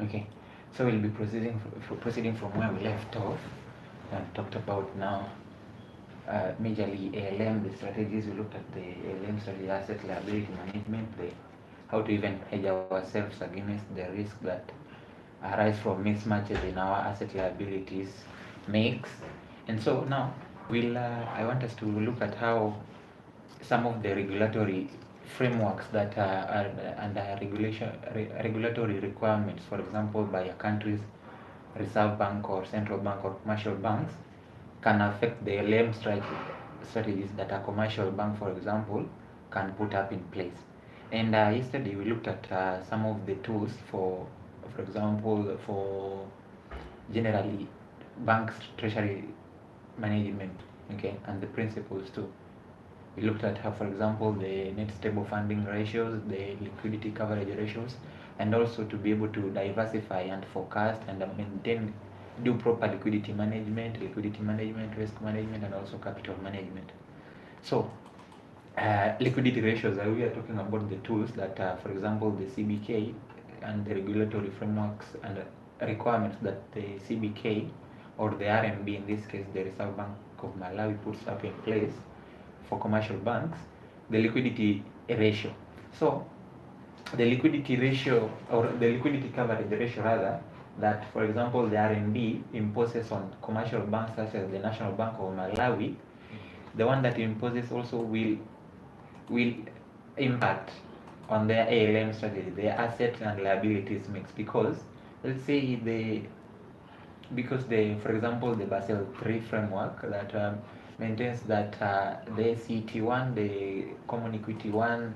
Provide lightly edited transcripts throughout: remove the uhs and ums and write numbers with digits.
Okay, so we'll be proceeding from where we left off and talked about now majorly ALM, the strategies. We looked at the ALM strategy, asset liability management, the how to even hedge ourselves against the risk that arise from mismatches in our asset liabilities makes. And so now I want us to look at how some of the regulatory frameworks that are under regulatory requirements, for example, by a country's reserve bank or central bank or commercial banks, can affect the LM strategies that a commercial bank, for example, can put up in place. And yesterday we looked at some of the tools for example, for generally banks treasury management, okay, and the principles too. We looked at how, for example, the net stable funding ratios, the liquidity coverage ratios, and also to be able to diversify and forecast and maintain, do proper liquidity management, risk management, and also capital management. So, liquidity ratios, we are talking about the tools that, for example, the CBK and the regulatory frameworks and requirements that the CBK or the RMB, in this case, the Reserve Bank of Malawi, puts up in place for commercial banks, the liquidity ratio. So the liquidity ratio, or the liquidity coverage ratio rather, that for example the RMB imposes on commercial banks such as the National Bank of Malawi, the one that imposes also will impact on their ALM strategy, their assets and liabilities mix, because let's say for example, the Basel III framework that maintains that the CET1, the common equity one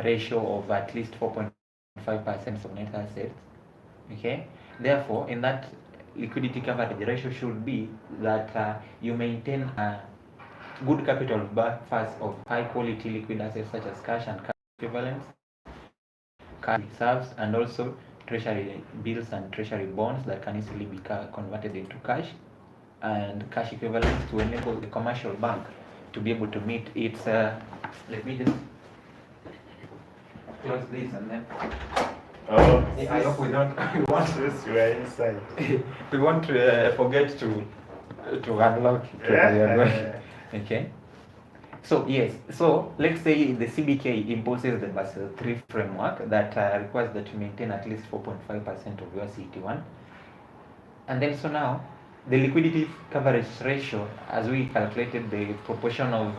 ratio of at least 4.5% of net assets. Okay, therefore, in that liquidity coverage ratio should be that you maintain a good capital buffers of high quality liquid assets such as cash and cash equivalents, cash reserves, and also treasury bills and treasury bonds that can easily be converted into cash and cash equivalents to enable the commercial bank to be able to meet its let me just close this and then I hope we don't we want Since you are inside. we won't forget to unlock it. Yeah. Okay. So yes, so let's say the CBK imposes the Basel III framework that requires that you maintain at least 4.5% of your CET1. And then so now, the liquidity coverage ratio, as we calculated the proportion of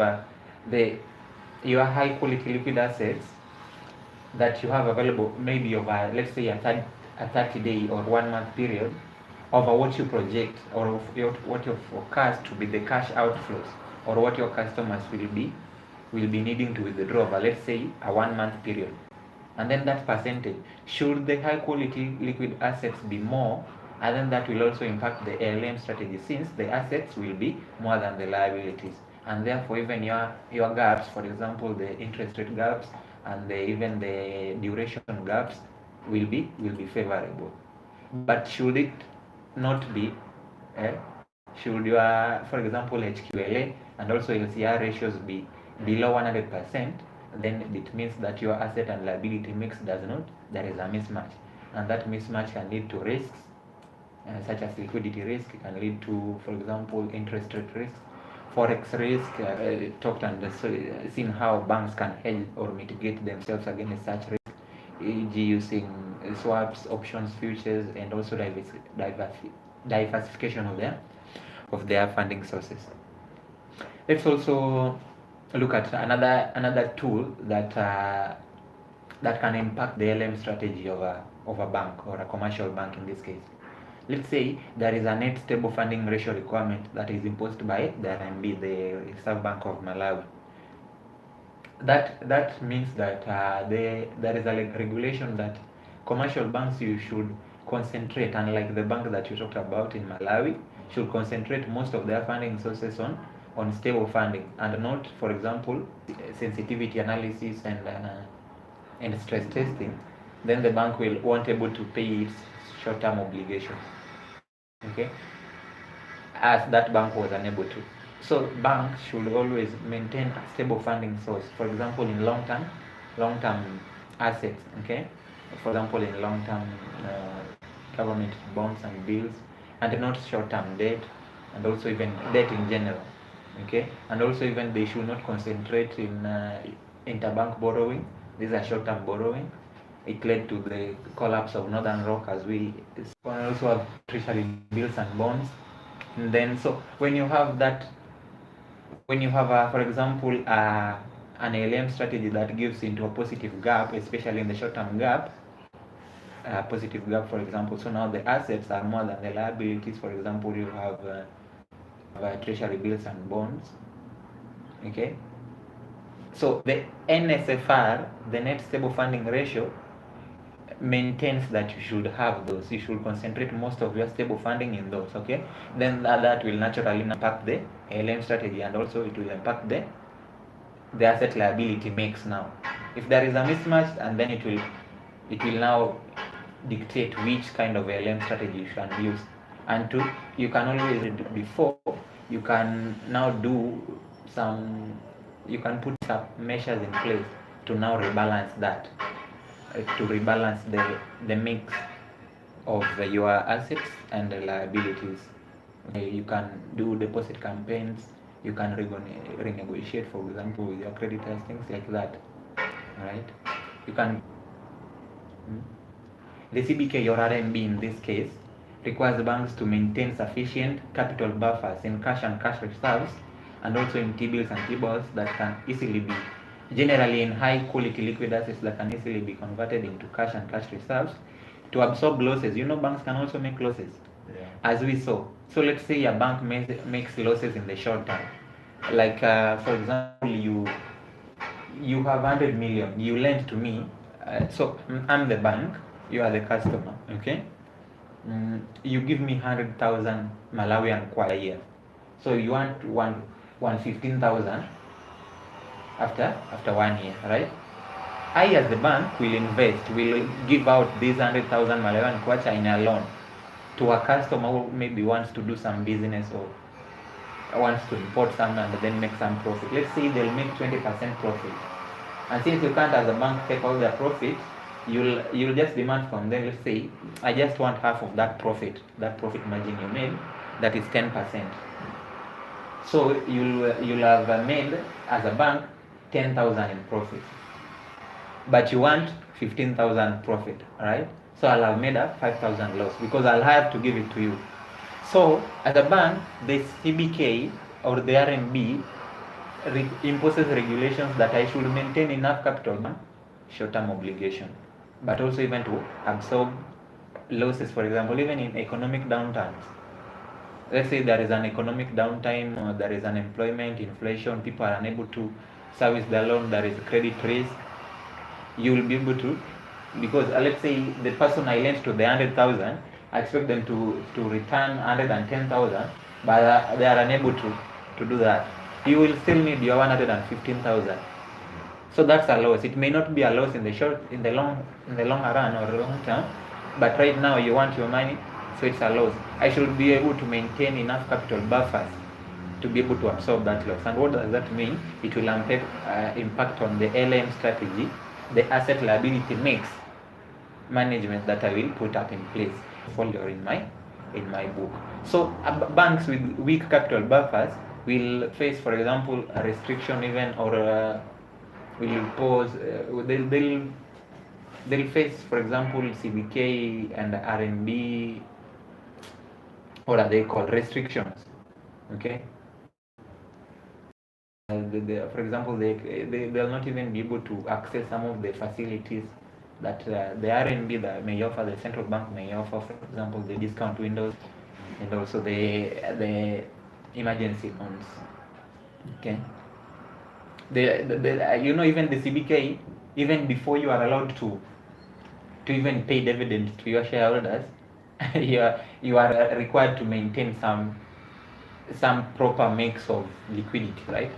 your high quality liquid assets that you have available, maybe over, let's say, a 30-day or 1 month period, over what you project or what you forecast to be the cash outflows, or what your customers will be needing to withdraw over, let's say, a 1 month period. And then that percentage, should the high quality liquid assets be more, and then that will also impact the ALM strategy, since the assets will be more than the liabilities, and therefore even your gaps, for example the interest rate gaps and even the duration gaps will be favorable. But should it not be, should your, for example, HQLA and also LCR ratios be below 100%, then it means that your asset and liability mix does not, there is a mismatch, and that mismatch can lead to risks such as liquidity risk, can lead to, for example, interest rate risk, forex risk, talked and seen how banks can hedge or mitigate themselves against such risk, e.g. using swaps, options, futures, and also diversification of their funding sources. Let's also look at another tool that can impact the LM strategy of a bank or a commercial bank in this case. Let's say there is a net stable funding ratio requirement that is imposed by the RMB, the Reserve Bank of Malawi. That means that there is a regulation that commercial banks, you should concentrate, unlike the bank that you talked about in Malawi, should concentrate most of their funding sources on stable funding, and not, for example, sensitivity analysis and stress testing. Then the bank won't able to pay its short-term obligations, okay, as that bank was unable to. So banks should always maintain a stable funding source, for example in long-term assets, okay, for example in long-term government bonds and bills, and not short-term debt, and also even debt in general. Okay, and also even they should not concentrate in interbank borrowing. These are short-term borrowing. It led to the collapse of Northern Rock, as we also have treasury bills and bonds. And then, so when you have that, when you have, for example, an ALM strategy that gives into a positive gap, especially in the short-term gap, positive gap, for example, so now the assets are more than the liabilities. For example, you have treasury bills and bonds. Okay, so the NSFR, the net stable funding ratio, maintains that you should have those. You should concentrate most of your stable funding in those. Okay, then that will naturally impact the ALM strategy, and also it will impact the asset liability mix. Now if there is a mismatch, and then it will now dictate which kind of ALM strategy you can use. And you can always, before you can now do some, you can put some measures in place to now rebalance that, to rebalance the mix of your assets and the liabilities. You can do deposit campaigns, you can renegotiate, for example, with your creditors, things like that, right? You can the CBK or RMB in this case requires banks to maintain sufficient capital buffers in cash and cash reserves, and also in T-bills and T-balls that can easily be, generally in high quality liquid assets that can easily be converted into cash and cash reserves to absorb losses. You know, banks can also make losses, as we saw. So let's say a bank makes losses in the short term. Like for example, you have 100 million, you lend to me. So I'm the bank, you are the customer. Okay, you give me 100,000 Malawian kwa a year. So you want 115,000 after 1 year, right? I, as the bank, will invest, will give out these 100,000 Malawian kwacha in a loan to a customer who maybe wants to do some business or wants to import some and then make some profit. Let's say they'll make 20% profit. And since you can't, as a bank, take all their profit, you'll just demand from them, let's say, I just want half of that profit margin you made, that is 10%. So you'll have made, as a bank, 10,000 in profit, but you want 15,000 profit, right? So I'll have made a 5,000 loss because I'll have to give it to you. So as a bank, the CBK or the RMB imposes regulations that I should maintain enough capital, short-term obligation, but also even to absorb losses. For example, even in economic downturns, let's say there is an economic downtime, or there is unemployment, inflation, people are unable to service their loan, there is credit risk, you will be able to, because let's say the person I lent to the 100,000, I expect them to return 110,000, but they are unable to do that. You will still need your 115,000. So that's a loss. It may not be a loss in the long run or long term, but right now you want your money, so it's a loss. I should be able to maintain enough capital buffers to be able to absorb that loss. And what does that mean? It will impact on the LM strategy, the asset liability mix management that I will put up in place folio in my book. So banks with weak capital buffers will face, for example, a restriction even, or will pose, they'll face, for example, CBK and RMB, what are they called, restrictions. Okay, for example, they'll not even be able to access some of the facilities that the RMB that may offer, the central bank may offer, for example, the discount windows, and also the emergency loans. Okay, even the CBK, even before you are allowed to even pay dividends to your shareholders, you are required to maintain some proper mix of liquidity, right?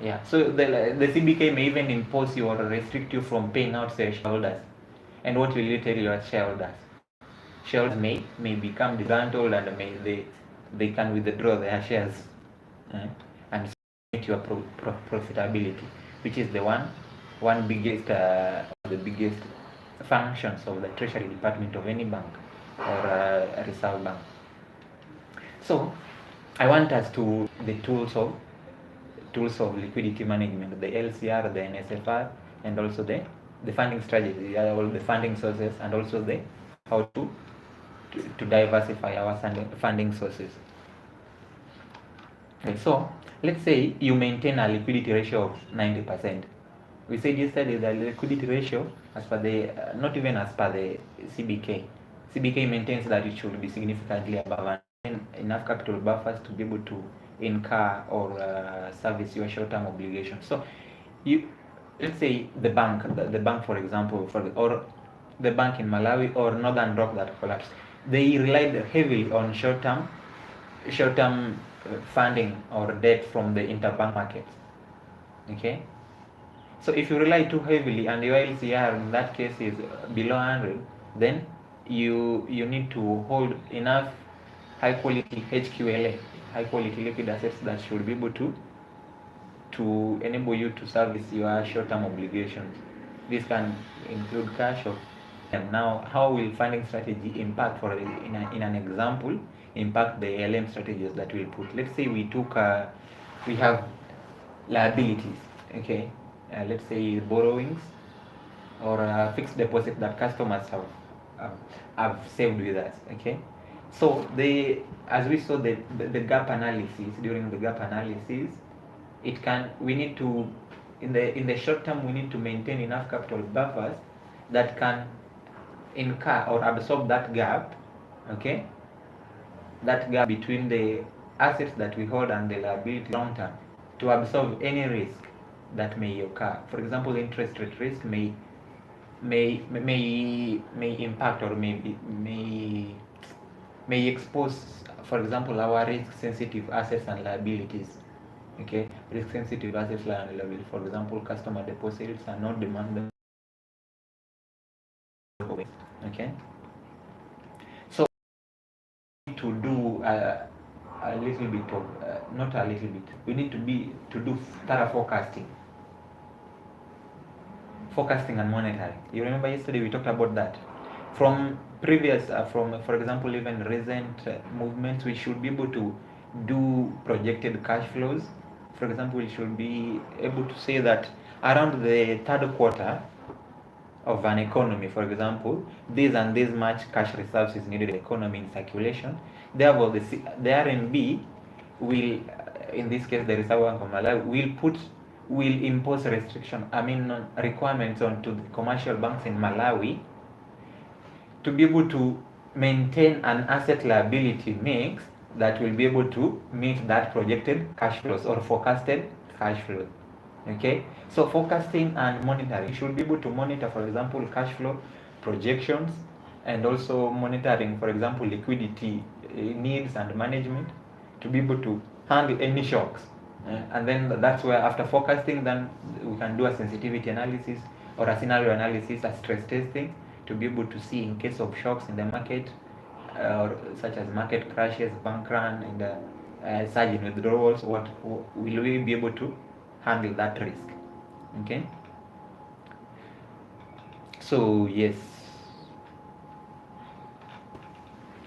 Yeah. So the CBK may even impose you or restrict you from paying out to your shareholders. And what will you tell your shareholders? Shareholders may become disgruntled, and they can withdraw their shares, and meet your profitability, which is the biggest the biggest functions of the Treasury Department of any bank. or a reserve bank. So I want us to the tools of liquidity management, the LCR, the NSFR, and also the funding strategy, all the funding sources, and also the how to diversify our funding sources. Okay, so let's say you maintain a liquidity ratio of 90%. We said yesterday the liquidity ratio, as per the not even as per the CBK. CBK maintains that it should be significantly above and enough capital buffers to be able to incur or service your short-term obligations. So, you let's say the bank, the bank for example, or the bank in Malawi or Northern Rock that collapsed, they relied heavily on short-term funding or debt from the interbank markets. Okay, so if you rely too heavily and your LCR in that case is below 100, then you need to hold enough high quality HQLA, high quality liquid assets that should be able to enable you to service your short-term obligations. This can include cash or and now how will funding strategy impact for in an example impact the ALM strategies that we'll put. Let's say we have liabilities, okay, let's say borrowings or fixed deposit that customers have saved with us, okay. So as we saw the gap analysis, during the gap analysis, we need to in the short term we need to maintain enough capital buffers that can incur or absorb that gap, okay, that gap between the assets that we hold and the liability long term, to absorb any risk that may occur. For example, interest rate risk may impact or may expose, for example, our risk sensitive assets and liabilities. Okay, risk sensitive assets and liabilities, for example, customer deposits are not demanded. Okay, so to do a little bit of not a little bit, we need to do thorough forecasting and monitoring. You remember yesterday we talked about that. From previous from for example even recent movements, we should be able to do projected cash flows. For example, we should be able to say that around the third quarter of an economy, for example, this and this much cash reserves is needed in the economy in circulation. Therefore, the RMB will, in this case, the Reserve Bank of Malawi will impose requirements onto the commercial banks in Malawi to be able to maintain an asset liability mix that will be able to meet that projected cash flows or forecasted cash flows. Okay, so forecasting and monitoring, you should be able to monitor, for example, cash flow projections, and also monitoring, for example, liquidity needs and management to be able to handle any shocks. And then that's where, after forecasting, then we can do a sensitivity analysis or a scenario analysis, a stress testing, to be able to see in case of shocks in the market, such as market crashes, bank run, and surge in withdrawals, what will we be able to handle that risk? Okay, so yes,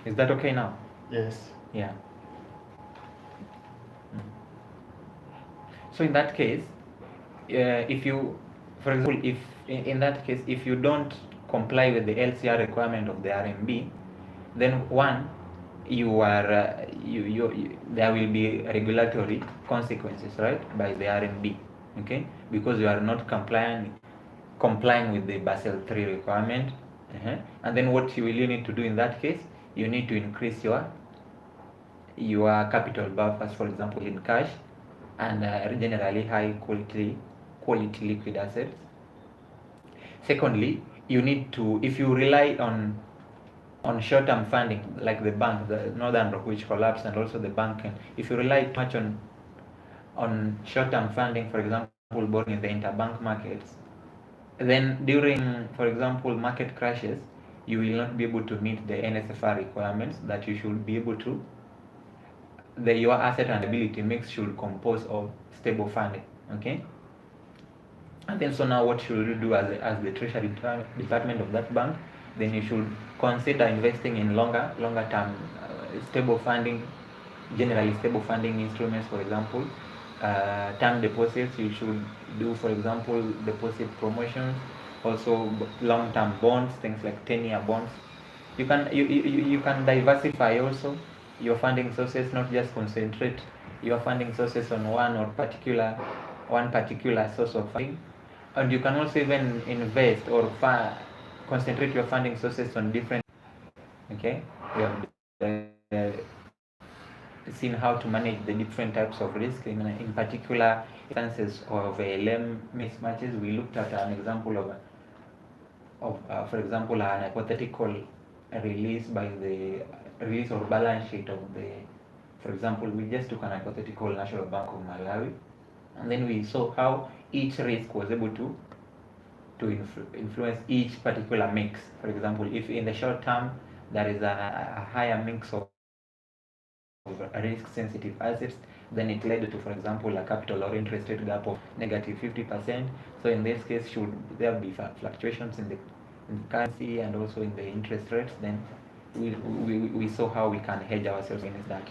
is that okay now? Yes. Yeah. So in that case, if you, for example, if in that case, if you don't comply with the LCR requirement of the RMB, then one, you are there will be regulatory consequences, right, by the RMB, okay, because you are not complying with the Basel III requirement. And then what you will need to do in that case, you need to increase your capital buffers, for example, in cash and generally high quality liquid assets. Secondly, you need to, if you rely on short-term funding, like the bank, the Northern Rock, which collapsed, and also the bank, and if you rely too much on short-term funding, for example, borrowing in the interbank markets, then during, for example, market crashes, you will not be able to meet the NSFR requirements that you should be able to. Your asset and liability mix should compose of stable funding. Okay. And then so now what should you do as the Treasury department of that bank? then you should consider investing in longer term stable funding, generally stable funding instruments. For example, term deposits, you should do, for example, deposit promotions. Also long-term bonds, things like 10-year bonds. You can diversify also your funding sources, not just concentrate your funding sources on one particular source of funding. And you can also even invest or concentrate your funding sources on different. Okay, we have seen how to manage the different types of risk. In particular instances of LM mismatches, we looked at an example of for example, an hypothetical release or balance sheet of the, for example, we just took an hypothetical National Bank of Malawi, and then we saw how each risk was able to influence each particular mix. For example, if in the short term there is a higher mix of risk sensitive assets, then it led to, for example, a capital or interest rate gap of negative 50%. So in this case, should there be fluctuations in the currency and also in the interest rates, then we saw how we can hedge ourselves against that.